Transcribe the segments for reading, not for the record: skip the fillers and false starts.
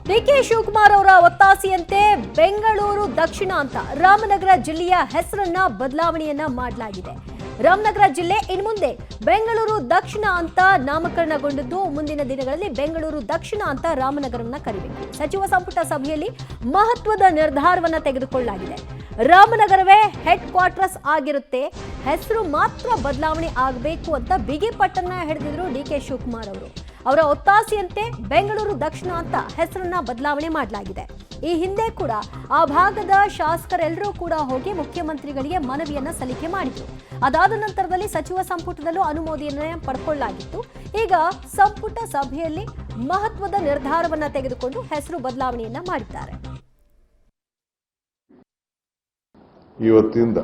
DK Shivakumar ಅವರ ಒತ್ತಾಸೆಯಂತೆ ಬೆಂಗಳೂರು ದಕ್ಷಿಣ ಅಂತ ರಾಮನಗರ ಜಿಲ್ಲೆಯ ಹೆಸರನ್ನ ಬದಲಾವಣೆಯನ್ನ ಮಾಡಲಾಗಿದೆ. ರಾಮನಗರ ಜಿಲ್ಲೆ ಇನ್ಮುಂದೆ ಬೆಂಗಳೂರು ದಕ್ಷಿಣ ಅಂತ ನಾಮಕರಣಗೊಂಡಿದ್ದು ಮುಂದಿನ ದಿನಗಳಲ್ಲಿ ಬೆಂಗಳೂರು ದಕ್ಷಿಣ ಅಂತ ರಾಮನಗರವನ್ನ ಕರೆಯಬೇಕು. ಸಚಿವ ಸಂಪುಟ ಸಭೆಯಲ್ಲಿ ಮಹತ್ವದ ನಿರ್ಧಾರವನ್ನ ತೆಗೆದುಕೊಳ್ಳಲಾಗಿದೆ. ರಾಮನಗರವೇ ಹೆಡ್ ಕ್ವಾರ್ಟರ್ಸ್ ಆಗಿರುತ್ತೆ, ಹೆಸರು ಮಾತ್ರ ಬದಲಾವಣೆ ಆಗಬೇಕು ಅಂತ ಬಿಗಿ ಪಟ್ಟನ್ನ ಹಿಡಿದಿದ್ರು ಡಿಕೆ ಶಿವಕುಮಾರ್ ಅವರು. ಅವರ ಒತ್ತಾಸೆಯಂತೆ ಬೆಂಗಳೂರು ದಕ್ಷಿಣ ಅಂತ ಹೆಸರನ್ನ ಬದಲಾವಣೆ ಮಾಡಲಾಗಿದೆ. ಈ ಹಿಂದೆ ಕೂಡ ಆ ಭಾಗದ ಶಾಸಕರೆಲ್ಲರೂ ಕೂಡ ಹೋಗಿ ಮುಖ್ಯಮಂತ್ರಿಗಳಿಗೆ ಮನವಿಯನ್ನ ಸಲ್ಲಿಕೆ ಮಾಡಿದ್ರು. ಅದಾದ ನಂತರದಲ್ಲಿ ಸಚಿವ ಸಂಪುಟದಲ್ಲೂ ಅನುಮೋದನೆ ಪಡ್ಕೊಳ್ಳಲಾಗಿತ್ತು. ಈಗ ಸಂಪುಟ ಸಭೆಯಲ್ಲಿ ಮಹತ್ವದ ನಿರ್ಧಾರವನ್ನ ತೆಗೆದುಕೊಂಡು ಹೆಸರು ಬದಲಾವಣೆಯನ್ನ ಮಾಡಿದ್ದಾರೆ. ಇವತ್ತಿಂದ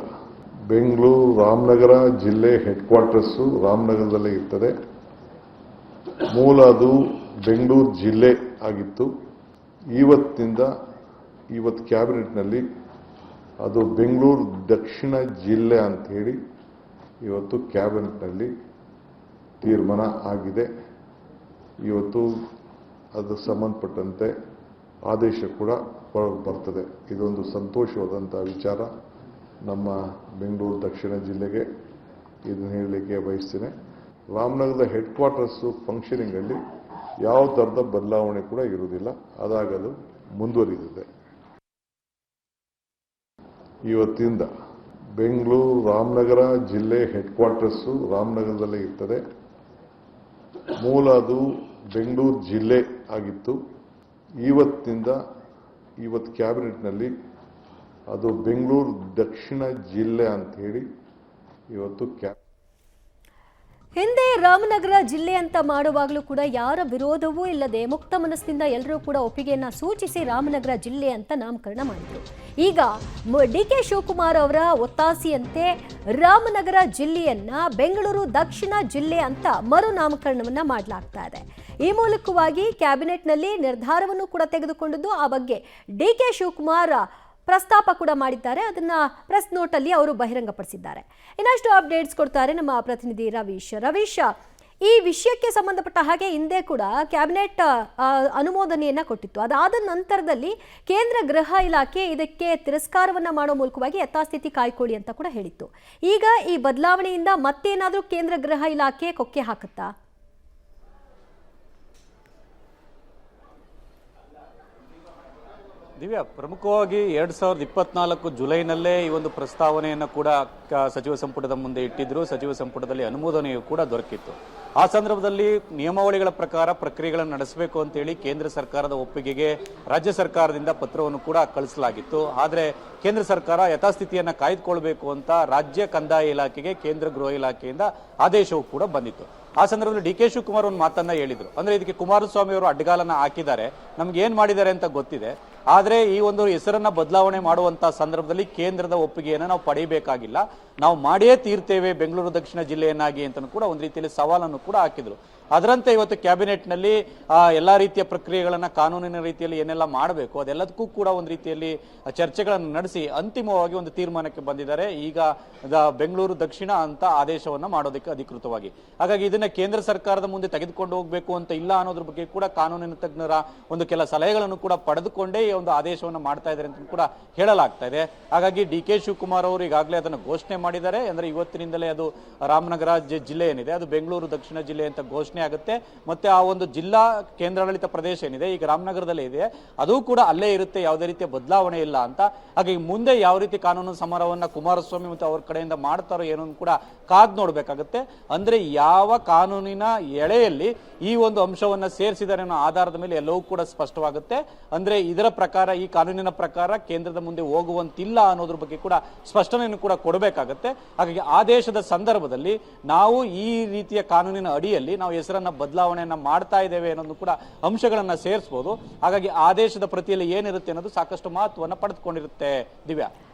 ಬೆಂಗಳೂರು ರಾಮನಗರ ಜಿಲ್ಲೆ ಹೆಡ್ ಕ್ವಾರ್ಟರ್ಸು ರಾಮನಗರದಲ್ಲೇ ಇರ್ತದೆ. ಮೂಲ ಅದು ಬೆಂಗಳೂರು ಜಿಲ್ಲೆ ಆಗಿತ್ತು. ಇವತ್ತು ಕ್ಯಾಬಿನೆಟ್ನಲ್ಲಿ ಅದು ಬೆಂಗಳೂರು ದಕ್ಷಿಣ ಜಿಲ್ಲೆ ಅಂತ ಹೇಳಿ ಇವತ್ತು ಕ್ಯಾಬಿನೆಟ್ನಲ್ಲಿ ತೀರ್ಮಾನ ಆಗಿದೆ. ಇವತ್ತು ಅದು ಸಂಬಂಧಪಟ್ಟಂತೆ ಆದೇಶ ಕೂಡ ಬರ್ತದೆ. ಇದೊಂದು ಸಂತೋಷವಾದಂಥ ವಿಚಾರ ನಮ್ಮ ಬೆಂಗಳೂರು ದಕ್ಷಿಣ ಜಿಲ್ಲೆಗೆ. ಇದನ್ನು ಹೇಳಲಿಕ್ಕೆ ಬಯಸ್ತೇನೆ. ರಾಮನಗರದ ಹೆಡ್ ಕ್ವಾರ್ಟರ್ಸು ಫಂಕ್ಷನಿಂಗಲ್ಲಿ ಯಾವ ಥರದ ಬದಲಾವಣೆ ಕೂಡ ಇರುವುದಿಲ್ಲ, ಅದಾಗದು ಮುಂದುವರಿದಿದೆ. ಇವತ್ತಿಂದ ಬೆಂಗಳೂರು ರಾಮನಗರ ಜಿಲ್ಲೆ ಹೆಡ್ ಕ್ವಾರ್ಟರ್ಸು ರಾಮನಗರದಲ್ಲೇ ಇರ್ತದೆ. ಮೂಲ ಅದು ಬೆಂಗಳೂರು ಜಿಲ್ಲೆ ಆಗಿತ್ತು. ಇವತ್ತು ಕ್ಯಾಬಿನೆಟ್ನಲ್ಲಿ ಅದು ಬೆಂಗಳೂರು ದಕ್ಷಿಣ ಜಿಲ್ಲೆ ಅಂತ ಹೇಳಿ ಇವತ್ತು ಹಿಂದೆ ರಾಮನಗರ ಜಿಲ್ಲೆ ಅಂತ ಮಾಡುವಾಗಲೂ ಕೂಡ ಯಾರ ವಿರೋಧವೂ ಇಲ್ಲದೆ ಮುಕ್ತ ಮನಸ್ಸಿನಿಂದ ಎಲ್ಲರೂ ಕೂಡ ಒಪ್ಪಿಗೆಯನ್ನ ಸೂಚಿಸಿ ರಾಮನಗರ ಜಿಲ್ಲೆ ಅಂತ ನಾಮಕರಣ ಮಾಡಿದ್ರು. ಈಗ ಡಿಕೆ ಶಿವಕುಮಾರ್ ಅವರ ಒತ್ತಾಸೆಯಂತೆ ರಾಮನಗರ ಜಿಲ್ಲೆಯನ್ನ ಬೆಂಗಳೂರು ದಕ್ಷಿಣ ಜಿಲ್ಲೆ ಅಂತ ಮರು ನಾಮಕರಣವನ್ನ ಮಾಡಲಾಗ್ತಾ ಇದೆ. ಈ ಮೂಲಕವಾಗಿ ಕ್ಯಾಬಿನೆಟ್ನಲ್ಲಿ ನಿರ್ಧಾರವನ್ನು ಕೂಡ ತೆಗೆದುಕೊಂಡಿದ್ದು ಆ ಬಗ್ಗೆ ಡಿಕೆ ಶಿವಕುಮಾರ್ ಪ್ರಸ್ತಾಪ ಕೂಡ ಮಾಡಿದ್ದಾರೆ. ಅದನ್ನ ಪ್ರೆಸ್ ನೋಟ್ ಅಲ್ಲಿ ಅವರು ಬಹಿರಂಗಪಡಿಸಿದ್ದಾರೆ. ಇನ್ನಷ್ಟು ಅಪ್ಡೇಟ್ಸ್ ಕೊಡ್ತಾರೆ ನಮ್ಮ ಪ್ರತಿನಿಧಿ ರವೀಶ್, ಈ ವಿಷಯಕ್ಕೆ ಸಂಬಂಧಪಟ್ಟ ಹಾಗೆ ಹಿಂದೆ ಕೂಡ ಕ್ಯಾಬಿನೆಟ್ ಅನುಮೋದನೆಯನ್ನ ಕೊಟ್ಟಿತ್ತು. ಅದಾದ ನಂತರದಲ್ಲಿ ಕೇಂದ್ರ ಗೃಹ ಇಲಾಖೆ ಇದಕ್ಕೆ ತಿರಸ್ಕಾರವನ್ನ ಮಾಡೋ ಮೂಲಕವಾಗಿ ಯಥಾಸ್ಥಿತಿ ಕಾಯ್ಕೊಳ್ಳಿ ಅಂತ ಕೂಡ ಹೇಳಿತ್ತು. ಈಗ ಈ ಬದಲಾವಣೆಯಿಂದ ಮತ್ತೇನಾದ್ರೂ ಕೇಂದ್ರ ಗೃಹ ಇಲಾಖೆ ಕೊಕ್ಕೆ ಹಾಕುತ್ತಾ? ದಿವ್ಯಾ, ಪ್ರಮುಖವಾಗಿ 2024 ಜುಲೈನಲ್ಲೇ ಈ ಒಂದು ಪ್ರಸ್ತಾವನೆಯನ್ನು ಕೂಡ ಸಚಿವ ಸಂಪುಟದ ಮುಂದೆ ಇಟ್ಟಿದ್ರು. ಸಚಿವ ಸಂಪುಟದಲ್ಲಿ ಅನುಮೋದನೆಯೂ ಕೂಡ ದೊರಕಿತ್ತು. ಆ ಸಂದರ್ಭದಲ್ಲಿ ನಿಯಮಾವಳಿಗಳ ಪ್ರಕಾರ ಪ್ರಕ್ರಿಯೆಗಳನ್ನು ನಡೆಸಬೇಕು ಅಂತೇಳಿ ಕೇಂದ್ರ ಸರ್ಕಾರದ ಒಪ್ಪಿಗೆಗೆ ರಾಜ್ಯ ಸರ್ಕಾರದಿಂದ ಪತ್ರವನ್ನು ಕೂಡ ಕಳಿಸಲಾಗಿತ್ತು. ಆದರೆ ಕೇಂದ್ರ ಸರ್ಕಾರ ಯಥಾಸ್ಥಿತಿಯನ್ನು ಕಾಯ್ದುಕೊಳ್ಬೇಕು ಅಂತ ರಾಜ್ಯ ಕಂದಾಯ ಇಲಾಖೆಗೆ ಕೇಂದ್ರ ಗೃಹ ಇಲಾಖೆಯಿಂದ ಆದೇಶವೂ ಕೂಡ ಬಂದಿತ್ತು. ಆ ಸಂದರ್ಭದಲ್ಲಿ ಡಿ ಕೆ ಶಿವಕುಮಾರ್ ಒಂದು ಮಾತನ್ನ ಹೇಳಿದ್ರು. ಅಂದ್ರೆ ಇದಕ್ಕೆ ಕುಮಾರಸ್ವಾಮಿ ಅವರು ಅಡ್ಡಗಾಲನ್ನ ಹಾಕಿದ್ದಾರೆ, ನಮ್ಗೆ ಏನ್ ಮಾಡಿದ್ದಾರೆ ಅಂತ ಗೊತ್ತಿದೆ, ಆದ್ರೆ ಈ ಒಂದು ಹೆಸರನ್ನ ಬದಲಾವಣೆ ಮಾಡುವಂತ ಸಂದರ್ಭದಲ್ಲಿ ಕೇಂದ್ರದ ಒಪ್ಪಿಗೆಯನ್ನ ನಾವು ಪಡೆಯಬೇಕಾಗಿಲ್ಲ, ನಾವು ಮಾಡಿಯೇ ತೀರ್ತೇವೆ ಬೆಂಗಳೂರು ದಕ್ಷಿಣ ಜಿಲ್ಲೆಯನ್ನಾಗಿ ಅಂತ ಕೂಡ ಒಂದು ರೀತಿಯಲ್ಲಿ ಸವಾಲನ್ನು ಕೂಡ ಹಾಕಿದ್ರು. ಅದರಂತೆ ಇವತ್ತು ಕ್ಯಾಬಿನೆಟ್ನಲ್ಲಿ ಎಲ್ಲಾ ರೀತಿಯ ಪ್ರಕ್ರಿಯೆಗಳನ್ನ ಕಾನೂನಿನ ರೀತಿಯಲ್ಲಿ ಏನೆಲ್ಲ ಮಾಡಬೇಕು ಅದೆಲ್ಲದಕ್ಕೂ ಕೂಡ ಒಂದು ರೀತಿಯಲ್ಲಿ ಚರ್ಚೆಗಳನ್ನು ನಡೆಸಿ ಅಂತಿಮವಾಗಿ ಒಂದು ತೀರ್ಮಾನಕ್ಕೆ ಬಂದಿದ್ದಾರೆ. ಈಗ ಬೆಂಗಳೂರು ದಕ್ಷಿಣ ಅಂತ ಆದೇಶವನ್ನ ಮಾಡೋದಕ್ಕೆ ಅಧಿಕೃತವಾಗಿ. ಹಾಗಾಗಿ ಇದನ್ನ ಕೇಂದ್ರ ಸರ್ಕಾರದ ಮುಂದೆ ತೆಗೆದುಕೊಂಡು ಹೋಗ್ಬೇಕು ಅಂತ ಇಲ್ಲ ಅನ್ನೋದ್ರ ಬಗ್ಗೆ ಕೂಡ ಕಾನೂನಿನ ತಜ್ಞರ ಒಂದು ಕೆಲ ಸಲಹೆಗಳನ್ನು ಕೂಡ ಪಡೆದುಕೊಂಡೇ ಈ ಒಂದು ಆದೇಶವನ್ನು ಮಾಡ್ತಾ ಇದ್ದಾರೆ ಅಂತ ಕೂಡ ಹೇಳಲಾಗ್ತಾ ಇದೆ. ಹಾಗಾಗಿ ಡಿ ಕೆ ಶಿವಕುಮಾರ್ ಅವರು ಈಗಾಗಲೇ ಅದನ್ನು ಘೋಷಣೆ ಮಾಡಿದ್ದಾರೆ. ಅಂದ್ರೆ ಇವತ್ತಿನಿಂದಲೇ ಅದು ರಾಮನಗರ ಜಿಲ್ಲೆ ಏನಿದೆ ಅದು ಬೆಂಗಳೂರು ದಕ್ಷಿಣ ಜಿಲ್ಲೆ ಅಂತ ಘೋಷಣೆ ಆಗುತ್ತೆ. ಮತ್ತೆ ಆ ಒಂದು ಜಿಲ್ಲಾ ಕೇಂದ್ರಾಡಳಿತ ಪ್ರದೇಶ ಏನಿದೆ ಈಗ ರಾಮನಗರದಲ್ಲೇ ಇದೆ ಅದು ಕೂಡ ಅಲ್ಲೇ ಇರುತ್ತೆ, ಯಾವುದೇ ರೀತಿಯ ಬದಲಾವಣೆ ಇಲ್ಲ ಅಂತ. ಹಾಗೆ ಮುಂದೆ ಯಾವ ರೀತಿ ಕಾನೂನು ಸಮರವನ್ನ ಕುಮಾರಸ್ವಾಮಿ ಮತ್ತು ಅವ್ರ ಕಡೆಯಿಂದ ಮಾಡ್ತಾರೋ ಏನೋ ಕೂಡ ಕಾದ್ ನೋಡ್ಬೇಕಾಗುತ್ತೆ. ಅಂದ್ರೆ ಯಾವ ಕಾನೂನಿನ ಎಳೆಯಲ್ಲಿ ಈ ಒಂದು ಅಂಶವನ್ನ ಸೇರಿಸಿದ್ದಾರೆ ಅನ್ನೋ ಆಧಾರದ ಮೇಲೆ ಎಲ್ಲವೂ ಕೂಡ ಸ್ಪಷ್ಟವಾಗುತ್ತೆ. ಅಂದ್ರೆ ಇದರ ಪ್ರಕಾರ ಈ ಕಾನೂನಿನ ಪ್ರಕಾರ ಕೇಂದ್ರದ ಮುಂದೆ ಹೋಗುವಂತಿಲ್ಲ ಅನ್ನೋದ್ರ ಬಗ್ಗೆ ಕೂಡ ಸ್ಪಷ್ಟನೆಯನ್ನು ಕೂಡ ಕೊಡಬೇಕಾಗತ್ತೆ. ಹಾಗಾಗಿ ಆದೇಶದ ಸಂದರ್ಭದಲ್ಲಿ ನಾವು ಈ ರೀತಿಯ ಕಾನೂನಿನ ಅಡಿಯಲ್ಲಿ ನಾವು ಹೆಸರನ್ನ ಬದಲಾವಣೆಯನ್ನ ಮಾಡ್ತಾ ಇದ್ದೇವೆ ಅನ್ನೋದು ಕೂಡ ಅಂಶಗಳನ್ನ ಸೇರಿಸಬಹುದು. ಹಾಗಾಗಿ ಆದೇಶದ ಪ್ರತಿಯಲ್ಲಿ ಏನಿರುತ್ತೆ ಅನ್ನೋದು ಸಾಕಷ್ಟು ಮಹತ್ವವನ್ನು ಪಡೆದುಕೊಂಡಿರುತ್ತೆ. ದಿವ್ಯಾ,